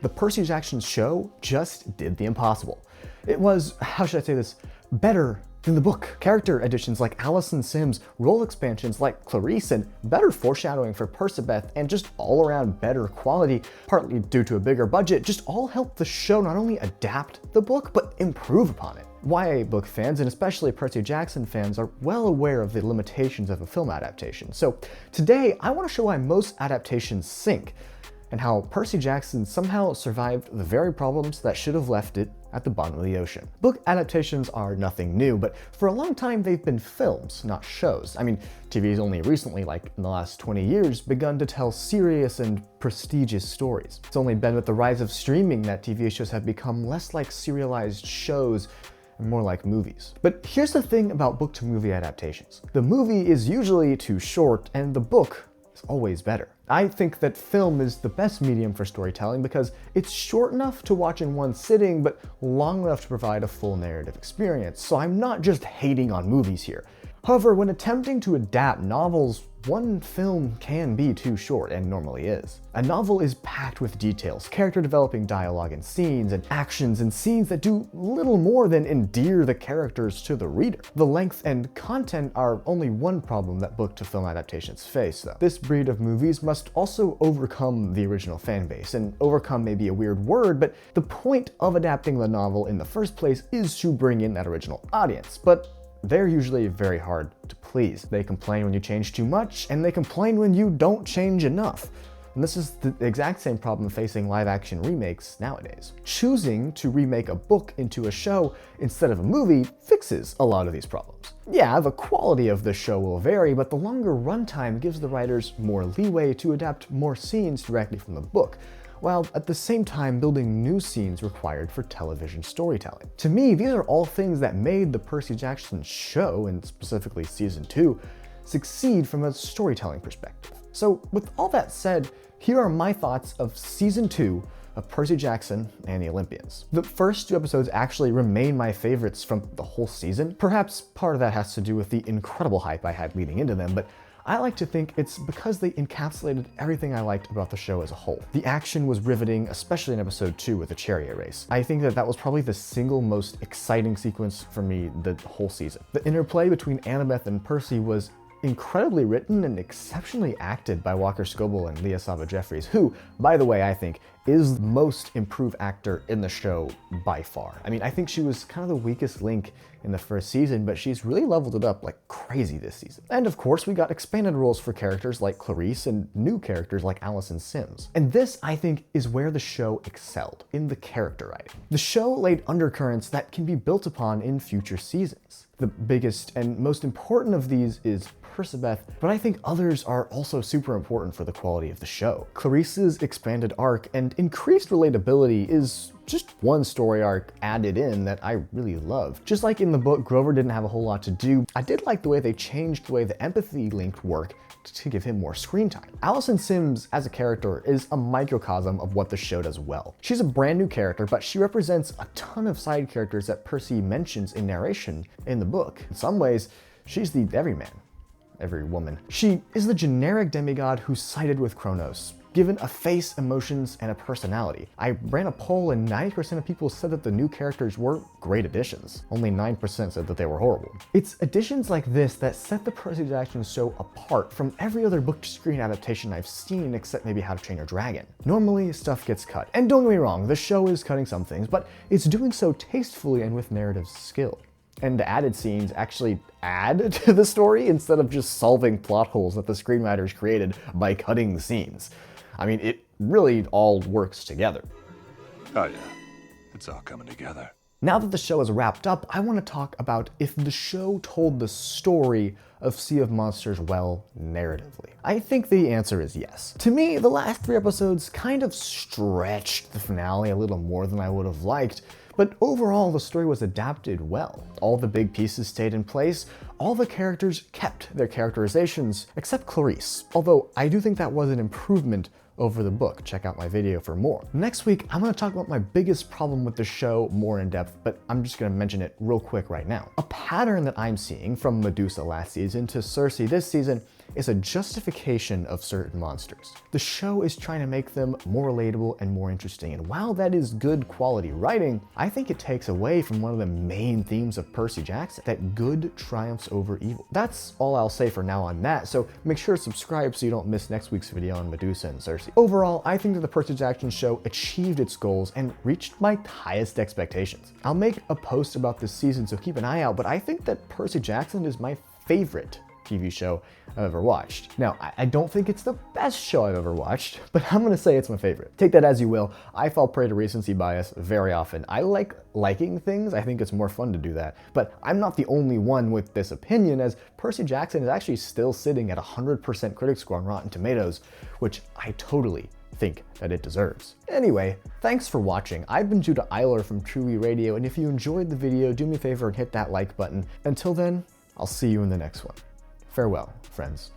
The Percy Jackson show just did the impossible. It was, how should I say this, better than the book. Character additions like Alison Simms, role expansions like Clarisse, and better foreshadowing for Percabeth, and just all around better quality, partly due to a bigger budget, just all helped the show not only adapt the book, but improve upon it. YA book fans, and especially Percy Jackson fans, are well aware of the limitations of a film adaptation. So today, I want to show why most adaptations sink, and how Percy Jackson somehow survived the very problems that should have left it at the bottom of the ocean. Book adaptations are nothing new, but for a long time they've been films, not shows. I mean, TV's only recently, like in the last 20 years, begun to tell serious and prestigious stories. It's only been with the rise of streaming that TV shows have become less like serialized shows and more like movies. But here's the thing about book to movie adaptations. The movie is usually too short, and the book is always better. I think that film is the best medium for storytelling because it's short enough to watch in one sitting, but long enough to provide a full narrative experience. So I'm not just hating on movies here. However, when attempting to adapt novels, one film can be too short, and normally is. A novel is packed with details, character developing dialogue and scenes, and actions and scenes that do little more than endear the characters to the reader. The length and content are only one problem that book to film adaptations face, though. This breed of movies must also overcome the original fan base, and overcome may be a weird word, but the point of adapting the novel in the first place is to bring in that original audience. But they're usually very hard to please. They complain when you change too much, and they complain when you don't change enough. And this is the exact same problem facing live-action remakes nowadays. Choosing to remake a book into a show instead of a movie fixes a lot of these problems. Yeah, the quality of the show will vary, but the longer runtime gives the writers more leeway to adapt more scenes directly from the book, while at the same time building new scenes required for television storytelling. To me, these are all things that made the Percy Jackson show, and specifically season 2, succeed from a storytelling perspective. So with all that said, here are my thoughts of season 2 of Percy Jackson and the Olympians. The first 2 episodes actually remain my favorites from the whole season. Perhaps part of that has to do with the incredible hype I had leading into them, but I like to think it's because they encapsulated everything I liked about the show as a whole. The action was riveting, especially in episode 2 with the chariot race. I think that was probably the single most exciting sequence for me the whole season. The interplay between Annabeth and Percy was incredibly written and exceptionally acted by Walker Scobell and Leah Sava-Jeffries, who, by the way, I think is the most improved actor in the show by far. I mean, I think she was kind of the weakest link in the first season, but she's really leveled it up like crazy this season. And of course, we got expanded roles for characters like Clarisse and new characters like Alison Simms. And this, I think, is where the show excelled, in the character writing. The show laid undercurrents that can be built upon in future seasons. The biggest and most important of these is Percabeth, but I think others are also super important for the quality of the show. Clarisse's expanded arc and increased relatability is just one story arc added in that I really love. Just like in the book, Grover didn't have a whole lot to do, I did like the way they changed the way the empathy linked work to give him more screen time. Alison Simms as a character is a microcosm of what the show does well. She's a brand new character, but she represents a ton of side characters that Percy mentions in narration in the book. In some ways, she's the everyman. Every woman. She is the generic demigod who sided with Kronos, given a face, emotions, and a personality. I ran a poll and 90% of people said that the new characters were great additions. Only 9% said that they were horrible. It's additions like this that set the Percy Jackson show apart from every other book-to-screen adaptation I've seen except maybe How to Train Your Dragon. Normally, stuff gets cut. And don't get me wrong, the show is cutting some things, but it's doing so tastefully and with narrative skill. And the added scenes actually add to the story instead of just solving plot holes that the screenwriters created by cutting scenes. I mean, it really all works together. Oh yeah, it's all coming together. Now that the show is wrapped up, I want to talk about if the show told the story of Sea of Monsters well narratively. I think the answer is yes. To me, the last 3 episodes kind of stretched the finale a little more than I would have liked, but overall the story was adapted well. All the big pieces stayed in place, all the characters kept their characterizations, except Clarisse, although I do think that was an improvement over the book. Check out my video for more. Next week, I'm gonna talk about my biggest problem with the show more in depth, but I'm just gonna mention it real quick right now. A pattern that I'm seeing from Medusa last season to Cersei this season is a justification of certain monsters. The show is trying to make them more relatable and more interesting, and while that is good quality writing, I think it takes away from one of the main themes of Percy Jackson, that good triumphs over evil. That's all I'll say for now on that, so make sure to subscribe so you don't miss next week's video on Medusa and Circe. Overall, I think that the Percy Jackson show achieved its goals and reached my highest expectations. I'll make a post about this season, so keep an eye out, but I think that Percy Jackson is my favorite TV show I've ever watched. Now, I don't think it's the best show I've ever watched, but I'm gonna say it's my favorite. Take that as you will. I fall prey to recency bias very often. I like liking things. I think it's more fun to do that. But I'm not the only one with this opinion, as Percy Jackson is actually still sitting at 100% critic score on Rotten Tomatoes, which I totally think that it deserves. Anyway, thanks for watching. I've been Judah Eyler from Truly Radio, and if you enjoyed the video, do me a favor and hit that like button. Until then, I'll see you in the next one. Farewell, friends.